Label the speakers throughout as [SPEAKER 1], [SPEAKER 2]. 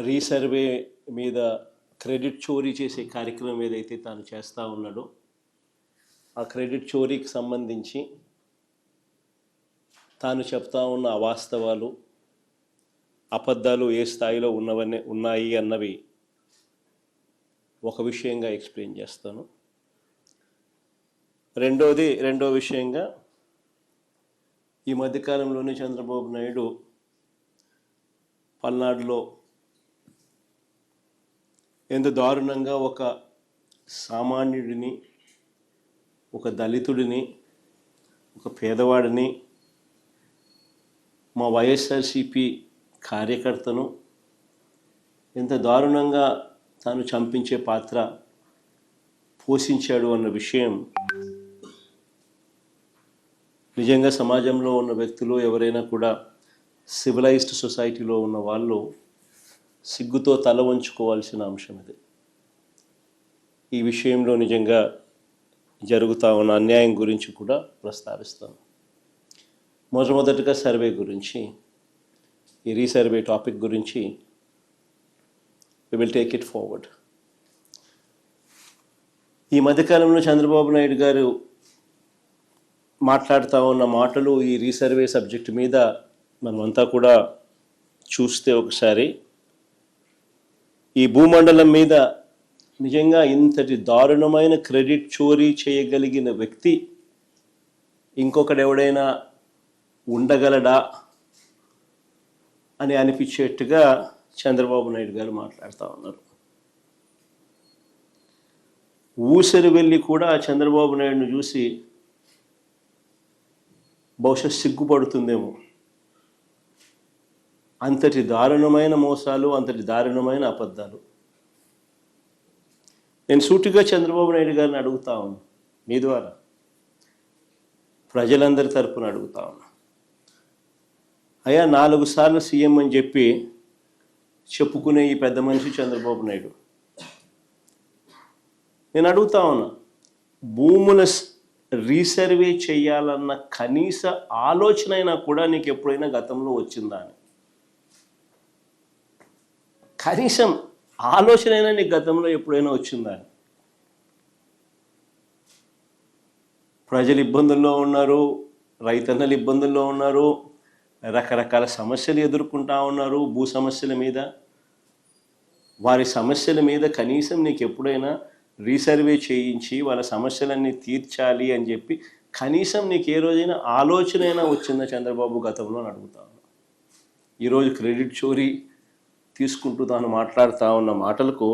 [SPEAKER 1] Resurvey మీద credit చోరీ చేసే కార్యక్రమం ఏదైతే తాను చేస్తూ ఉన్నాడో ఆ క్రెడిట్ చోరీకి సంబంధించి తాను చెప్తా ఉన్న అవాస్తవాలు అబద్ధాలు ఏ స్థాయిలో ఉన్నాయి అన్నవి ఒక విషయంగా ఎక్స్ప్లెయిన్ చేస్తాను. రెండో విషయంగా ఈ మధ్యకాలంలోనే చంద్రబాబు నాయుడు పల్నాడులో ఎంత దారుణంగా ఒక సామాన్యుడిని, ఒక దళితుడిని, ఒక పేదవాడిని, మా వైఎస్ఆర్సిపి కార్యకర్తను ఎంత దారుణంగా తాను చంపించే పాత్ర పోషించాడు అన్న విషయం నిజంగా సమాజంలో ఉన్న వ్యక్తులు ఎవరైనా కూడా సివిలైజ్డ్ సొసైటీలో ఉన్న వాళ్ళు సిగ్గుతో తల వంచుకోవాల్సిన అంశం ఇది. ఈ విషయంలో నిజంగా జరుగుతూ ఉన్న అన్యాయం గురించి కూడా ప్రస్తావిస్తాను. మొట్టమొదటిగా సర్వే గురించి, ఈ రీసర్వే టాపిక్ గురించి we will take it forward. ఈ మధ్యకాలంలో చంద్రబాబు నాయుడు గారు మాట్లాడుతూ ఉన్న మాటలు ఈ రీసర్వే సబ్జెక్ట్ మీద మనమంతా కూడా చూస్తే ఒకసారి ఈ భూమండలం మీద నిజంగా ఇంతటి దారుణమైన క్రెడిట్ చోరీ చేయగలిగిన వ్యక్తి ఇంకొకడెవడైనా ఉండగలడా అని అనిపించేట్టుగా చంద్రబాబు నాయుడు గారు మాట్లాడుతూ ఉన్నారు. ఊసరి వెళ్ళి కూడా చంద్రబాబు నాయుడును చూసి బహుశా సిగ్గుపడుతుందేమో. అంతటి దారుణమైన మోసాలు, అంతటి దారుణమైన అబద్ధాలు. నేను సూటిగా చంద్రబాబు నాయుడు గారిని అడుగుతా ఉన్నాను, మీ ద్వారా ప్రజలందరి తరపున అడుగుతా ఉన్నా. అయ్యా, 4 సార్లు సీఎం అని చెప్పి చెప్పుకునే ఈ పెద్ద మనిషి చంద్రబాబు నాయుడు, నేను అడుగుతా ఉన్నా, భూముల రీసర్వే చేయాలన్న కనీస ఆలోచన అయినా కూడా నీకు ఎప్పుడైనా గతంలో వచ్చిందా అని? కనీసం ఆలోచన అయినా నీకు గతంలో ఎప్పుడైనా వచ్చిందా అని? ప్రజలు ఇబ్బందుల్లో ఉన్నారు, రైతన్నలు ఇబ్బందుల్లో ఉన్నారు, రకరకాల సమస్యలు ఎదుర్కొంటా ఉన్నారు. భూ సమస్యల మీద, వారి సమస్యల మీద కనీసం నీకు ఎప్పుడైనా రీసర్వే చేయించి వాళ్ళ సమస్యలన్నీ తీర్చాలి అని చెప్పి కనీసం నీకు ఏ రోజైనా ఆలోచన అయినా వచ్చిందా చంద్రబాబు గతంలో అని అడుగుతా ఉన్నా. ఈరోజు క్రెడిట్ చోరీ తీసుకుంటూ తాను మాట్లాడుతూ ఉన్న మాటలకు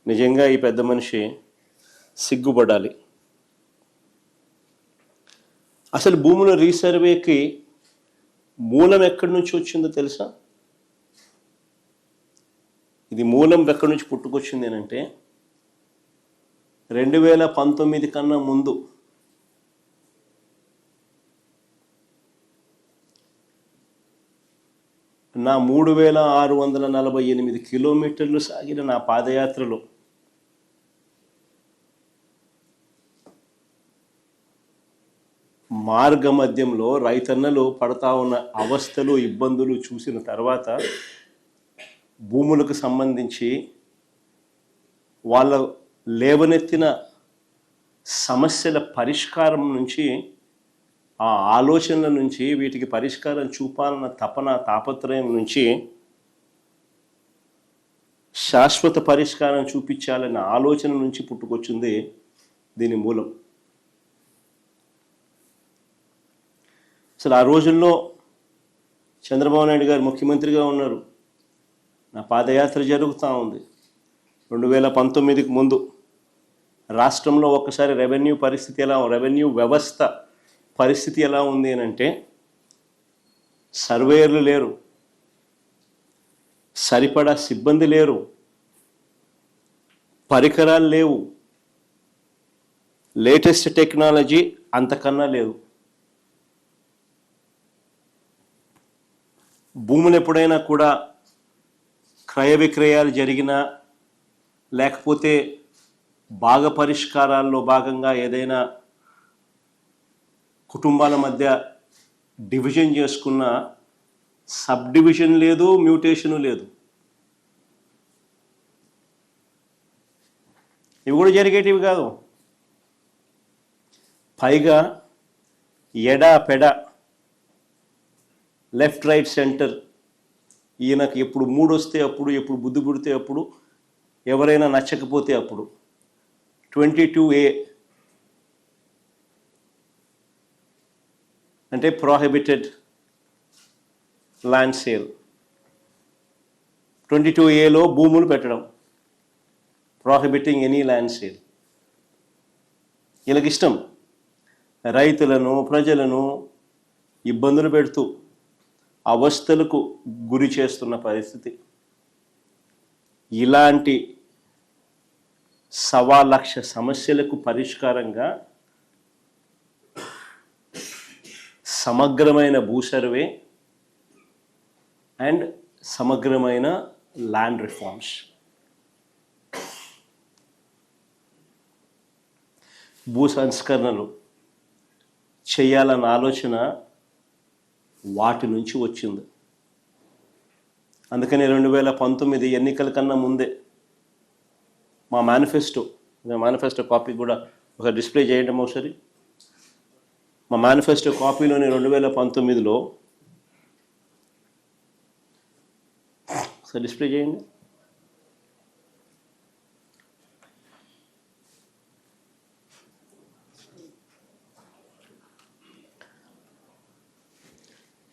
[SPEAKER 1] నిజంగా ఈ పెద్ద మనిషి సిగ్గుపడాలి. అసలు భూముల రీసర్వేకి మూలం ఎక్కడి నుంచి వచ్చిందో తెలుసా? ఇది మూలం ఎక్కడి నుంచి పుట్టుకొచ్చింది అంటే 2019 కన్నా ముందు నా 3648 కిలోమీటర్లు సాగిన నా పాదయాత్రలో మార్గ మధ్యంలో రైతన్నలు పడతా ఉన్న అవస్థలు, ఇబ్బందులు చూసిన తర్వాత భూములకు సంబంధించి వాళ్ళ లేవనెత్తిన సమస్యల పరిష్కారం నుంచి, ఆ ఆలోచనల నుంచి, వీటికి పరిష్కారం చూపాలన్న తాపత్రయం నుంచి శాశ్వత పరిష్కారం చూపించాలన్న ఆలోచన నుంచి పుట్టుకొచ్చింది దీని మూలం. అసలు ఆ రోజుల్లో చంద్రబాబు నాయుడు గారు ముఖ్యమంత్రిగా ఉన్నారు, నా పాదయాత్ర జరుగుతూ ఉంది. 2019కి ముందు రాష్ట్రంలో ఒక్కసారి రెవెన్యూ వ్యవస్థ పరిస్థితి ఎలా ఉంది అని అంటే, సర్వేయర్లు లేరు, సరిపడా సిబ్బంది లేరు, పరికరాలు లేవు, లేటెస్ట్ టెక్నాలజీ అంతకన్నా లేదు. భూములు ఎప్పుడైనా కూడా క్రయ విక్రయాలు జరిగినా, లేకపోతే భాగ పరిష్కారాల్లో భాగంగా ఏదైనా కుటుంబాల మధ్య డివిజన్ చేసుకున్న సబ్ డివిజన్ లేదు, మ్యూటేషను లేదు. ఇవి కూడా జరిగేటివి కాదు. పైగా ఎడా పెడ, లెఫ్ట్ రైట్ సెంటర్, ఈయనకు ఎప్పుడు మూడు వస్తే అప్పుడు, ఎప్పుడు బుద్ధి పుడితే అప్పుడు, ఎవరైనా నచ్చకపోతే అప్పుడు 22A అంటే ప్రోహిబిటెడ్ ల్యాండ్ సేల్. 22Aలో భూములు పెట్టడం, ప్రోహిబిటింగ్ ఎనీ ల్యాండ్ సేల్. వీళ్ళకి ఇష్టం రైతులను, ప్రజలను ఇబ్బందులు పెడుతూ అవస్థలకు గురి చేస్తున్న పరిస్థితి. ఇలాంటి 1,00,000 సమస్యలకు పరిష్కారంగా సమగ్రమైన భూ సర్వే అండ్ సమగ్రమైన ల్యాండ్ రిఫార్మ్స్. భూ సంస్కరణలు చేయాలన్న ఆలోచన వాటి నుంచి వచ్చింది. అందుకని 2019 ఎన్నికల కన్నా ముందే మా మేనిఫెస్టో కాపీ కూడా ఒక డిస్ప్లే చేయడం ఒకసారి. మా మేనిఫెస్టో కాపీలోని 2019లో ఒకసారి డిస్ప్లే చేయండి.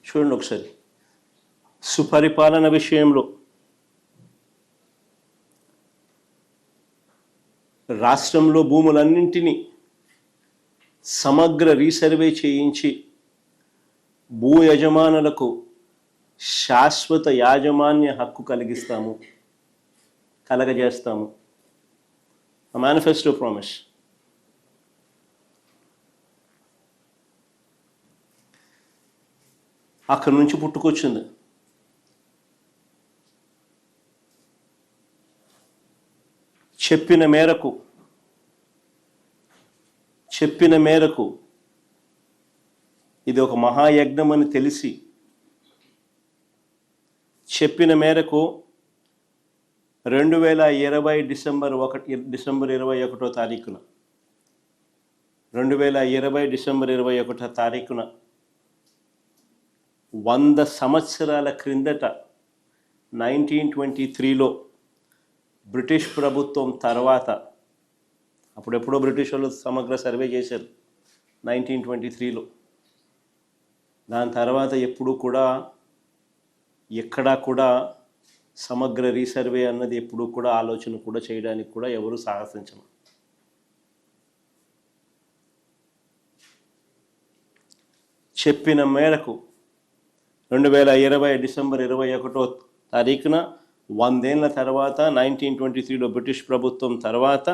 [SPEAKER 1] చూడండి ఒకసారి. సుపరిపాలన విషయంలో రాష్ట్రంలో భూములన్నింటినీ సమగ్ర రీసర్వే చేయించి భూ యజమానులకు శాశ్వత యాజమాన్య హక్కు కలగజేస్తాము. Manifesto promise. అక్కడి నుంచి పుట్టుకొచ్చింది. చెప్పిన మేరకు ఇది ఒక మహాయజ్ఞం అని తెలిసి, చెప్పిన మేరకు 2020 డిసెంబర్ 21వ తారీఖున 100 సంవత్సరాల క్రిందట 1923లో బ్రిటిష్ ప్రభుత్వం తర్వాత, అప్పుడెప్పుడో బ్రిటిష్ వాళ్ళు సమగ్ర సర్వే చేశారు 1923లో. దాని తర్వాత ఎక్కడా కూడా సమగ్ర రీసర్వే అన్నది ఎప్పుడూ కూడా ఆలోచన కూడా చేయడానికి కూడా ఎవరు సాహసించరు. చెప్పిన మేరకు 2020 డిసెంబర్ 21వ తారీఖున 100 ఏళ్ల తర్వాత 1923లో బ్రిటిష్ ప్రభుత్వం తర్వాత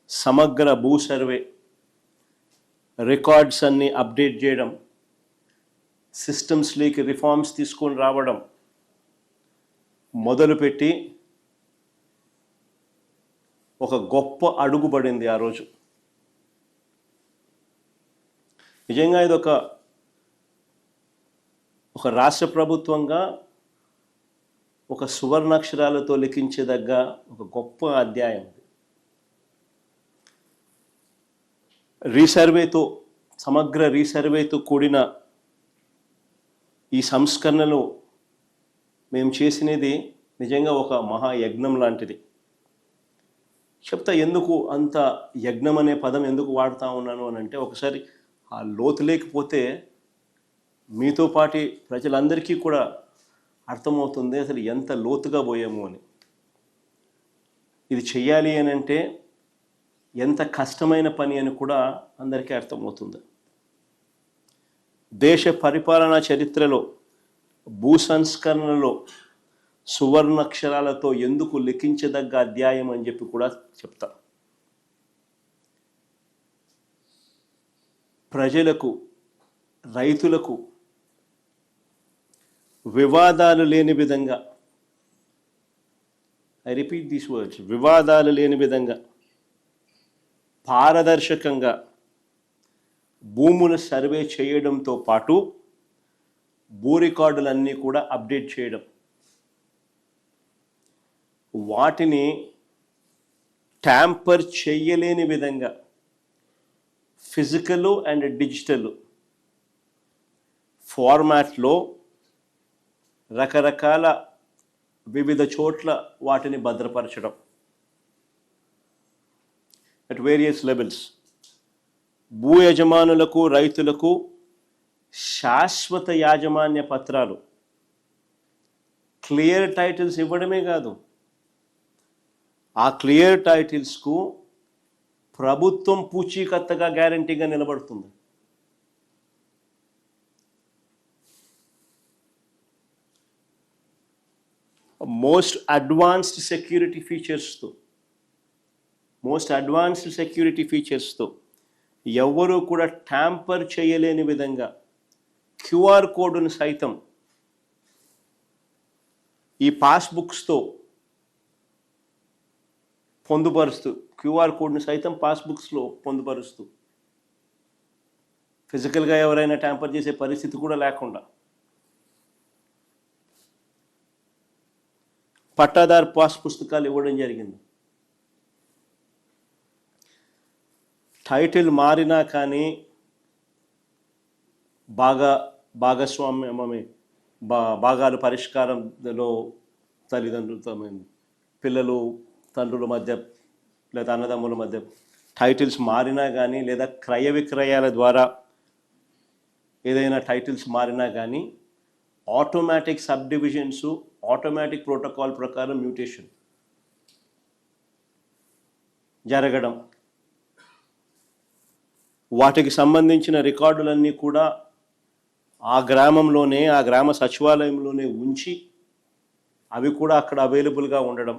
[SPEAKER 1] సమగ్ర భూ సర్వే రికార్డ్స్ అన్ని అప్డేట్ చేయడం, సిస్టమ్స్లోకి రిఫార్మ్స్ తీసుకొని రావడం మొదలుపెట్టి ఒక గొప్ప అడుగు పడింది ఆ రోజు. నిజంగా ఇది ఒక రాష్ట్ర ప్రభుత్వంగా ఒక సువర్ణాక్షరాలతో లిఖించదగ్గ ఒక గొప్ప అధ్యాయం. సమగ్ర రీసర్వేతో కూడిన ఈ సంస్కరణలు మేము చేసినది నిజంగా ఒక మహాయజ్ఞం లాంటిది. చెప్తా ఎందుకు అంత యజ్ఞం అనే పదం ఎందుకు వాడుతూ ఉన్నాను అని అంటే, ఒకసారి ఆ లోతు లేకపోతే మీతో పాటి ప్రజలందరికీ కూడా అర్థమవుతుంది అసలు ఎంత లోతుగా పోయాము అని. ఇది చెయ్యాలి అని అంటే ఎంత కష్టమైన పని అని కూడా అందరికీ అర్థమవుతుంది. దేశ పరిపాలనా చరిత్రలో భూ సంస్కరణలో సువర్ణాక్షరాలతో ఎందుకు లిఖించదగ్గ అధ్యాయం అని చెప్పి కూడా చెప్తా. ప్రజలకు, రైతులకు వివాదాలు లేని విధంగా, ఐ రిపీట్ దీస్ వర్డ్స్, వివాదాలు లేని విధంగా పారదర్శకంగా భూముల సర్వే చేయడంతో పాటు భూ రికార్డులన్నీ కూడా అప్డేట్ చేయడం, వాటిని ట్యాంపర్ చేయలేని విధంగా ఫిజికల్ అండ్ డిజిటల్ ఫార్మాట్లో రకరకాల వివిధ చోట్ల వాటిని భద్రపరచడం అట్ వేరియస్ లెవెల్స్. భూ యజమానులకు, రైతులకు శాశ్వత యాజమాన్య పత్రాలు, క్లియర్ టైటిల్స్ ఇవ్వడమే కాదు, ఆ క్లియర్ టైటిల్స్కు ప్రభుత్వం పూచీకత్తగా గ్యారంటీగా నిలబడుతుంది. మోస్ట్ అడ్వాన్స్డ్ సెక్యూరిటీ ఫీచర్స్తో ఎవరు కూడా ట్యాంపర్ చేయలేని విధంగా క్యూఆర్ కోడ్ను సైతం ఈ పాస్బుక్స్తో పొందుపరుస్తూ, క్యూఆర్ కోడ్ను సైతం పాస్బుక్స్లో పొందుపరుస్తూ ఫిజికల్గా ఎవరైనా ట్యాంపర్ చేసే పరిస్థితి కూడా లేకుండా పట్టాదారు పాస్ పుస్తకాలు ఇవ్వడం జరిగింది. టైటిల్ మారినా కానీ భాగాలు పరిష్కారంలో తల్లిదండ్రులతో, పిల్లలు తండ్రుల మధ్య లేదా అన్నదమ్ముల మధ్య టైటిల్స్ మారినా కానీ, లేదా క్రయ విక్రయాల ద్వారా ఏదైనా టైటిల్స్ మారినా కానీ automatic sub divisions, automatic protocol ప్రకారం మ్యూటేషన్ జరగడం, వాటికి సంబంధించిన రికార్డులన్నీ కూడా ఆ గ్రామ సచివాలయంలోనే ఉంచి అవి కూడా అక్కడ అవైలబుల్గా ఉండడం,